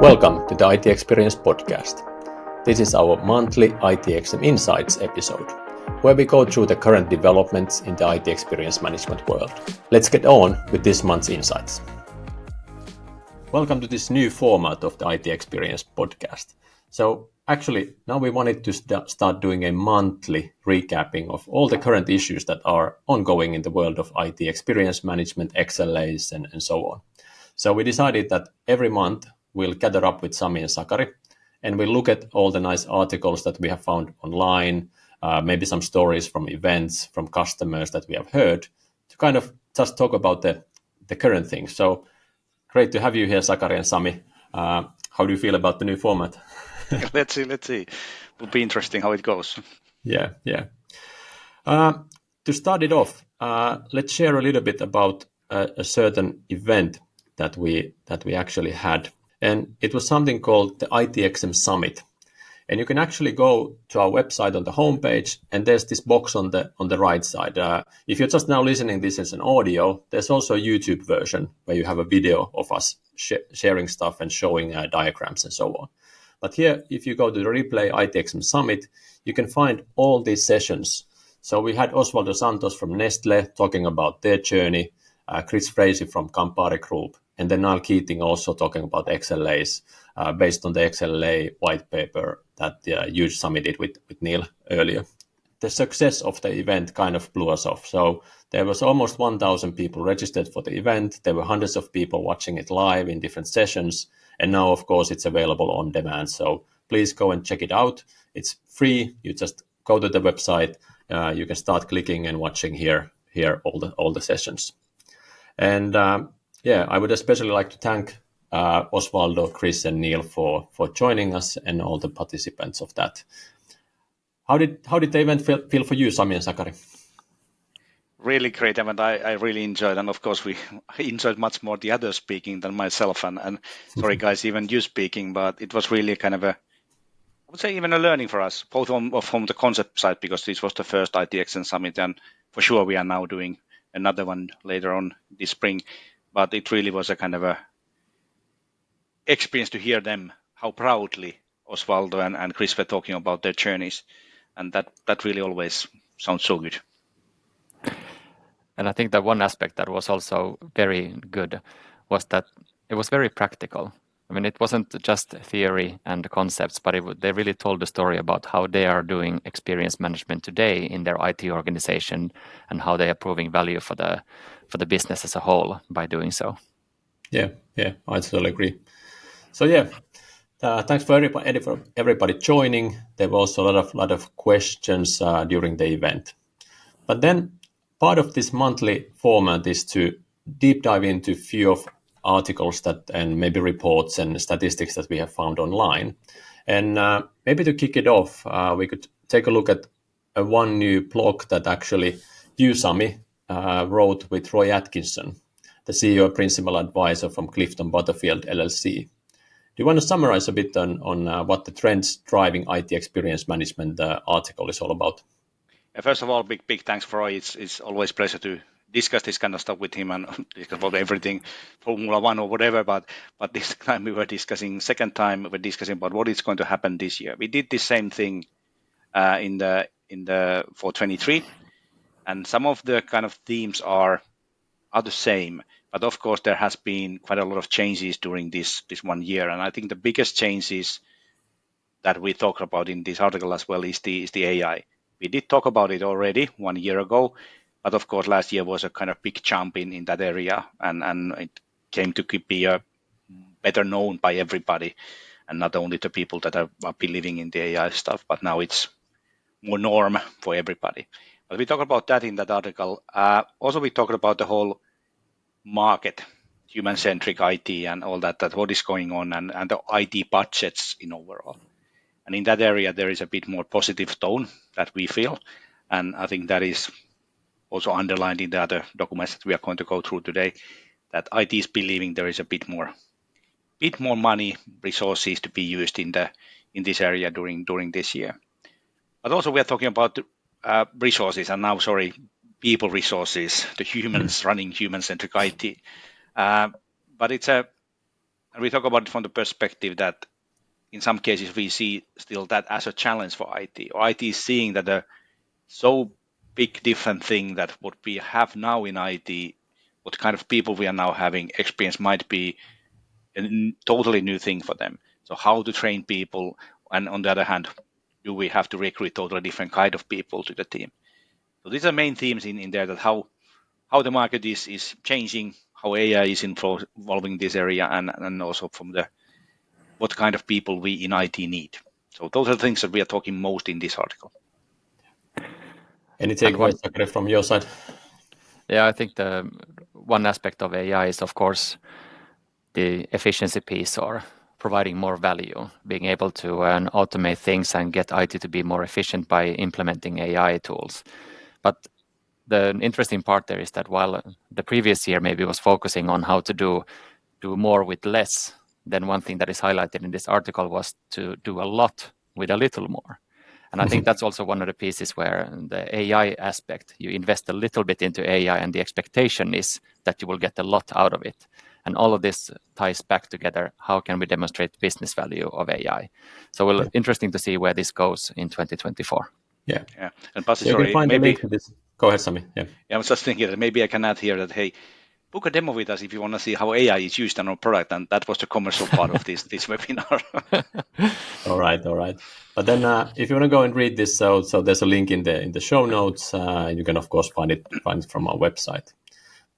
Welcome to the IT Experience podcast. This is our monthly ITXM Insights episode, where we go through the current developments in the IT Experience Management world. Let's get on with this month's insights. Welcome to this new format of the IT Experience podcast. So actually, now we wanted to start doing a monthly recapping of all the current issues that are ongoing in the world of IT Experience Management, XLAs, and so on. So we decided that every month we'll gather up with Sami and Sakari, and we'll look at all the nice articles that we have found online, maybe some stories from events, from customers that we have heard, to kind of just talk about the current things. So great to have you here, Sakari and Sami. How do you feel about the new format? Let's see. Will be interesting how it goes. Yeah. To start it off, let's share a little bit about a certain event that we actually had. And it was something called the ITXM Summit. And you can actually go to our website on the homepage, and there's this box on the right side. If you're just now listening this as an audio, there's also a YouTube version where you have a video of us sharing stuff and showing diagrams and so on. But here, if you go to the replay ITXM Summit, you can find all these sessions. So we had Osvaldo Santos from Nestle talking about their journey, Chris Frazee from Campari Group, and then Niall Keating also talking about XLAs based on the XLA white paper that you submitted with Neil earlier. The success of the event kind of blew us off. So there was almost 1,000 people registered for the event. There were hundreds of people watching it live in different sessions. And now, of course, it's available on demand. So please go and check it out. It's free. You just go to the website. You can start clicking and watching here all the sessions. And I would especially like to thank Osvaldo, Chris, and Neil for joining us and all the participants of that. How did the event feel for you, Sami and Sakari? Really great event. I really enjoyed, and of course we enjoyed much more the others speaking than myself. And sorry guys, even you speaking, but it was really kind of I would say even a learning for us, both from the concept side, because this was the first ITXM Summit, and for sure we are now doing another one later on this spring. But it really was a kind of a experience to hear them, how proudly Osvaldo and Chris were talking about their journeys. And that really always sounds so good. And I think that one aspect that was also very good was that it was very practical. I mean, it wasn't just theory and concepts, but they really told the story about how they are doing experience management today in their IT organization and how they are proving value for the business as a whole by doing so. Yeah, I totally agree. So thanks for everybody joining. There were also a lot of questions during the event. But then part of this monthly format is to deep dive into a few of articles and maybe reports and statistics that we have found online. And maybe to kick it off, we could take a look at one new blog that actually you, Sami, wrote with Roy Atkinson, the CEO and Principal Advisor from Clifton Butterfield LLC. Do you want to summarize a bit on what the trends driving IT experience management article is all about? First of all, big thanks for Roy. It's always a pleasure to discuss this kind of stuff with him and discuss about everything, Formula One or whatever. But this time second time we were discussing about what is going to happen this year. We did the same thing in the for 23, and some of the kind of themes are the same. But of course, there has been quite a lot of changes during this 1 year, and I think the biggest changes that we talk about in this article as well is the AI. We did talk about it already 1 year ago, but of course last year was a kind of big jump in that area, and it came to be better known by everybody, and not only the people that are believing in the AI stuff, but now it's more norm for everybody. But we talk about that in that article. Also, we talked about the whole market, human-centric IT and all that what is going on, and the IT budgets in overall. And in that area, there is a bit more positive tone that we feel. And I think that is also underlined in the other documents that we are going to go through today, that IT is believing there is a bit more money, resources to be used in this area during this year. But also we are talking about resources, and now, people resources, the humans running human-centric IT. But it's And we talk about it from the perspective that in some cases we see still that as a challenge for IT, or IT is seeing that a so big different thing that what we have now in IT, what kind of people we are now having experience might be a totally new thing for them. So how to train people, and on the other hand, do we have to recruit totally different kind of people to the team? So these are main themes in there, that how the market is changing, how AI is involving this area, and also from the what kind of people we in IT need. So those are the things that we are talking most in this article. Any takeaways, Sakari, from your side? Yeah, I think the one aspect of AI is, of course, the efficiency piece, or providing more value, being able to automate things and get IT to be more efficient by implementing AI tools. But the interesting part there is that while the previous year maybe was focusing on how to do more with less, then one thing that is highlighted in this article was to do a lot with a little more. And I think that's also one of the pieces where the AI aspect, you invest a little bit into AI and the expectation is that you will get a lot out of it. And all of this ties back together. How can we demonstrate business value of AI? So interesting to see where this goes in 2024. Yeah. And Pasi, so you can find the link to this. Go ahead, Sami. Yeah, I was just thinking that maybe I can add here that, hey, book a demo with us if you want to see how AI is used on our product, and that was the commercial part of this webinar. All right. But then, if you want to go and read this, so there's a link in the show notes. You can of course find it from our website.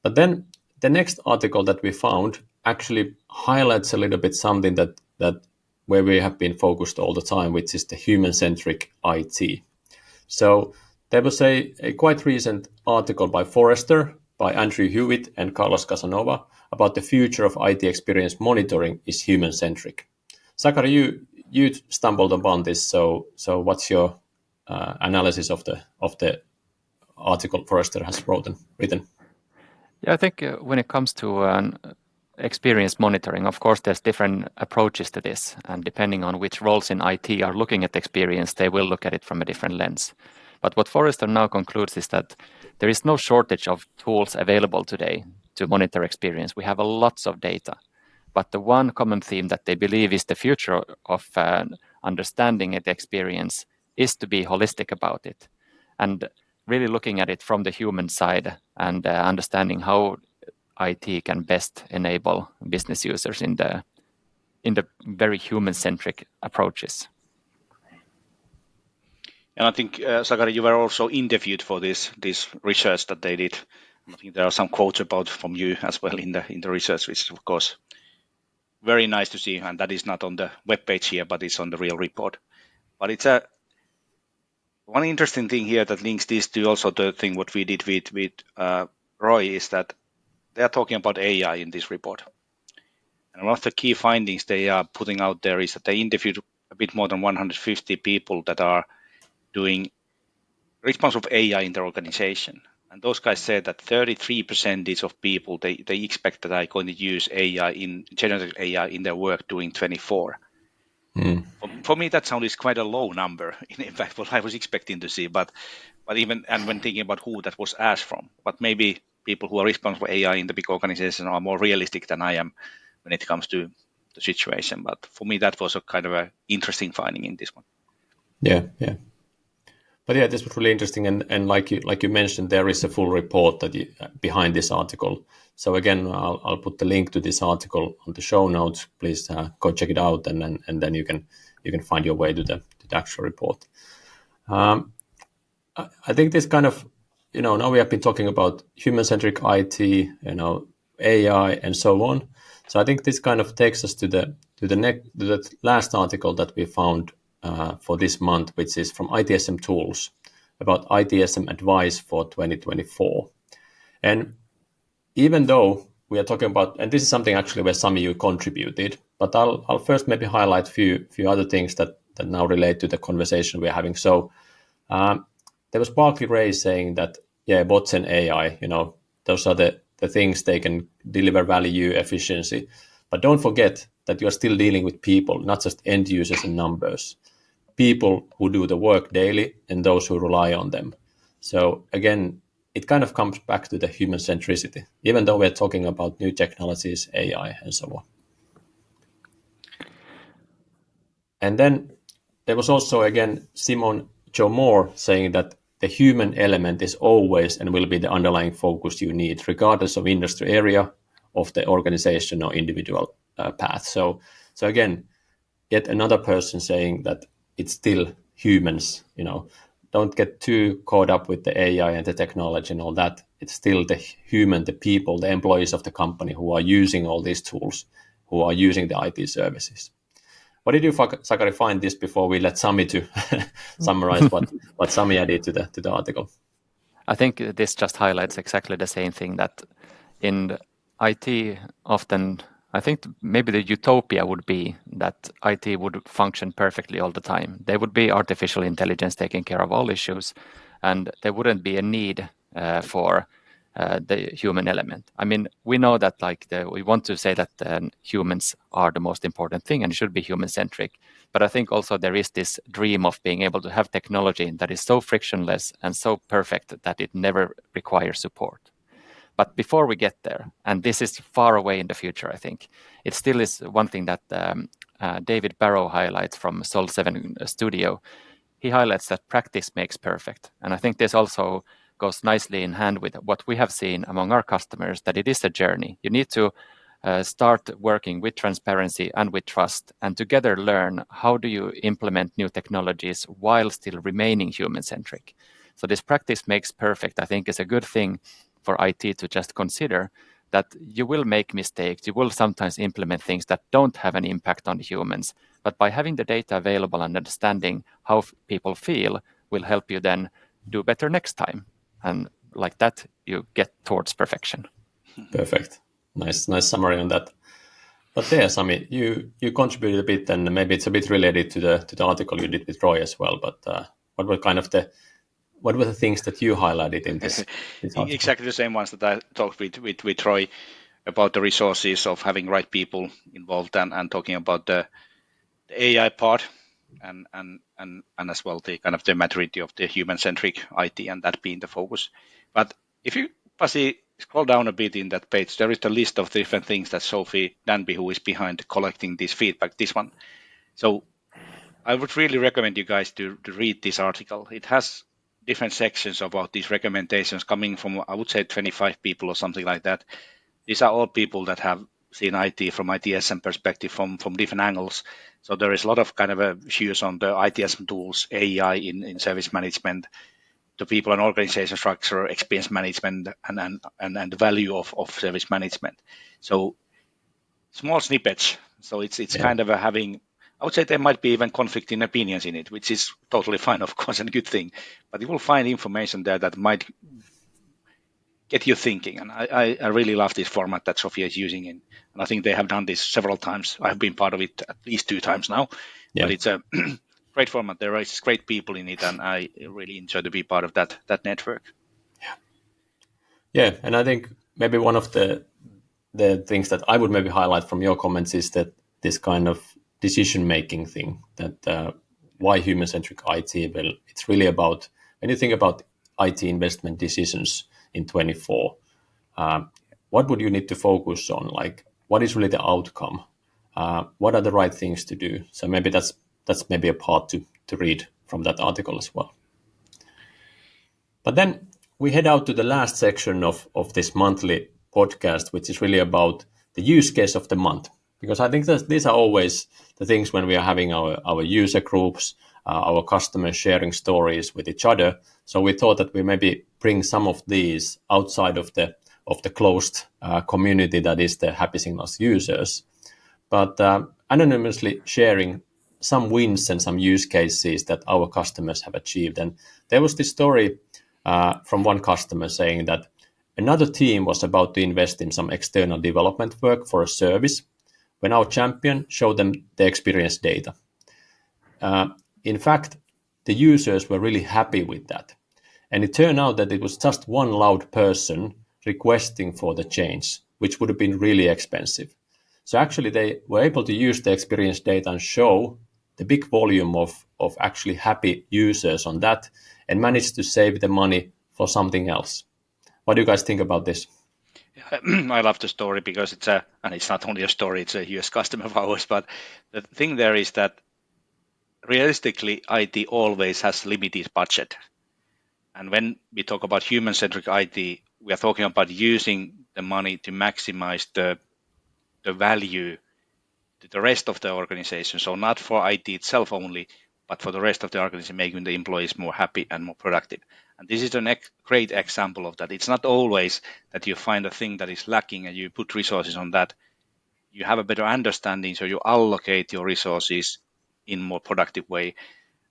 But then the next article that we found actually highlights a little bit something that where we have been focused all the time, which is the human-centric IT. So there was a quite recent article by Forrester, by Andrew Hewitt and Carlos Casanova, about the future of IT experience monitoring is human-centric. Sakari, you stumbled upon this, so what's your analysis of the article Forrester has written? Yeah, I think when it comes to experience monitoring, of course, there's different approaches to this. And depending on which roles in IT are looking at experience, they will look at it from a different lens. But what Forrester now concludes is that there is no shortage of tools available today to monitor experience. We have lots of data. But the one common theme that they believe is the future of understanding the experience is to be holistic about it. And really looking at it from the human side and understanding how IT can best enable business users in the very human-centric approaches. And I think, Sakari, you were also interviewed for this research that they did. I think there are some quotes from you as well in the research, which is of course very nice to see. And that is not on the webpage here, but it's on the real report. But it's one interesting thing here that links this to also the thing what we did with Roy is that they are talking about AI in this report. And one of the key findings they are putting out there is that they interviewed a bit more than 150 people that are doing responsible AI in their organization. And those guys said that 33% of people, they expect that are going to use generative AI in their work during 24. For me, that sounds quite a low number. In fact, what I was expecting to see, but even and when thinking about who that was asked from, but maybe people who are responsible for AI in the big organization are more realistic than I am when it comes to the situation. But for me, that was a kind of an interesting finding in this one. Yeah. But yeah, this was really interesting, and like you mentioned, there is a full report behind this article. So again, I'll put the link to this article on the show notes. Please go check it out, and then you can find your way to the actual report. I think this kind of, now we have been talking about human-centric IT, AI, and so on. So I think this kind of takes us to the last article that we found for this month, which is from ITSM Tools about ITSM Advice for 2024. And even though we are talking about, and this is something actually where Sami, you contributed, but I'll first maybe highlight a few other things that now relate to the conversation we're having. So there was Barclay Ray saying that, bots and AI, those are the things they can deliver value, efficiency. But don't forget that you're still dealing with people, not just end users and numbers. People who do the work daily and those who rely on them. So again, it kind of comes back to the human centricity, even though we're talking about new technologies, AI, and so on. And then there was also, again, Simon Joe Moore saying that the human element is always and will be the underlying focus you need, regardless of industry area, of the organization or individual path. So again, yet another person saying that it's still humans, don't get too caught up with the AI and the technology and all that. It's still the human, the people, the employees of the company who are using all these tools, who are using the IT services. What did you, Sakari, find this before we let Sami to summarize what Sami added to the article? I think this just highlights exactly the same thing, that in IT often, I think maybe the utopia would be that IT would function perfectly all the time. There would be artificial intelligence taking care of all issues, and there wouldn't be a need for the human element. I mean, we know that we want to say that humans are the most important thing and should be human-centric. But I think also there is this dream of being able to have technology that is so frictionless and so perfect that it never requires support. But before we get there, and this is far away in the future, I think, it still is one thing that David Barrow highlights from Sol 7 Studio. He highlights that practice makes perfect. And I think this also goes nicely in hand with what we have seen among our customers, that it is a journey. You need to start working with transparency and with trust, and together learn how do you implement new technologies while still remaining human-centric. So this practice makes perfect, I think, is a good thing for IT to just consider, that you will make mistakes. You will sometimes implement things that don't have an impact on humans. But by having the data available and understanding how people feel will help you then do better next time. And like that, you get towards perfection. Perfect. Nice summary on that. But there, Sami, you contributed a bit, and maybe it's a bit related to the article you did with Roy as well. But what were the things that you highlighted in this article? Exactly the same ones that I talked with Troy about the resources of having right people involved, and talking about the AI part, and as well the kind of the maturity of the human-centric IT, and that being the focus. But if you, Pasi, scroll down a bit in that page, there is a list of different things that Sophie Danby, who is behind collecting this feedback, this one. So I would really recommend you guys to read this article. It has different sections about these recommendations coming from, I would say, 25 people or something like that. These are all people that have seen IT from ITSM perspective from different angles. So there is a lot of kind of views on the ITSM tools, AI in service management, the people and organization structure, experience management, and the value of service management. So small snippets. So it's kind of having, I would say there might be even conflicting opinions in it, which is totally fine, of course, and a good thing. But you will find information there that might get you thinking. And I really love this format that Sophia is using. And I think they have done this several times. I've been part of it at least 2 times now. Yeah. But it's a great format. There is great people in it, and I really enjoy to be part of that network. Yeah, and I think maybe one of the things that I would maybe highlight from your comments is that this kind of decision-making thing, that why human-centric IT, well, it's really about, when you think about IT investment decisions in 24, what would you need to focus on? Like, what is really the outcome? What are the right things to do? So maybe that's maybe a part to read from that article as well. But then we head out to the last section of this monthly podcast, which is really about the use case of the month. Because I think that these are always the things when we are having our user groups, our customers sharing stories with each other. So we thought that we maybe bring some of these outside of the closed community that is the Happy Signals users, but anonymously sharing some wins and some use cases that our customers have achieved. And there was this story from one customer saying that another team was about to invest in some external development work for a service when our champion showed them the experience data. In fact, the users were really happy with that. And it turned out that it was just one loud person requesting for the change, which would have been really expensive. So actually they were able to use the experience data and show the big volume of actually happy users on that, and managed to save the money for something else. What do you guys think about this? I love the story because and it's not only a story, it's a US customer of ours, but the thing there is that realistically, IT always has limited budget. And when we talk about human-centric IT, we are talking about using the money to maximize the value to the rest of the organization. So not for IT itself only, but for the rest of the organization, making the employees more happy and more productive. And this is a great example of that. It's not always that you find a thing that is lacking and you put resources on that. You have a better understanding, so you allocate your resources in more productive way.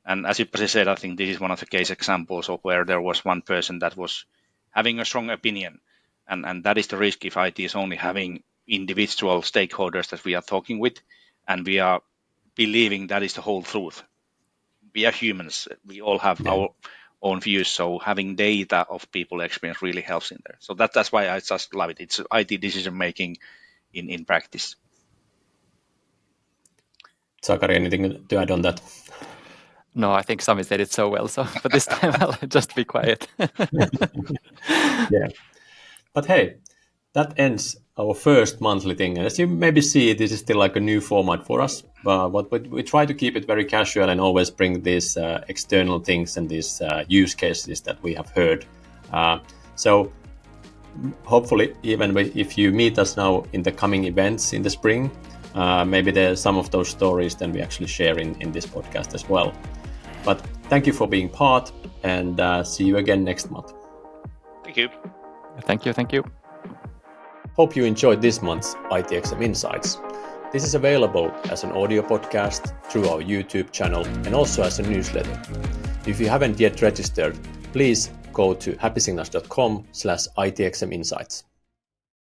And as you said, I think this is one of the case examples of where there was one person that was having a strong opinion. And that is the risk if IT is only having individual stakeholders that we are talking with, and we are believing that is the whole truth. We are humans. We all have our own views. So having data of people experience really helps in there. So that's why I just love it. It's IT decision making in practice. Sakari, anything to add on that? No, I think Sami said it so well. So for this time, I'll just be quiet. Yeah. But hey, that ends our first monthly thing. And as you maybe see, this is still like a new format for us. But we try to keep it very casual and always bring these external things and these use cases that we have heard. So hopefully, even if you meet us now in the coming events in the spring, maybe there's some of those stories then we actually share in this podcast as well. But thank you for being part, and see you again next month. Thank you. Thank you. Hope you enjoyed this month's ITXM Insights. This is available as an audio podcast through our YouTube channel and also as a newsletter. If you haven't yet registered, please go to happysignals.com/ITXM Insights.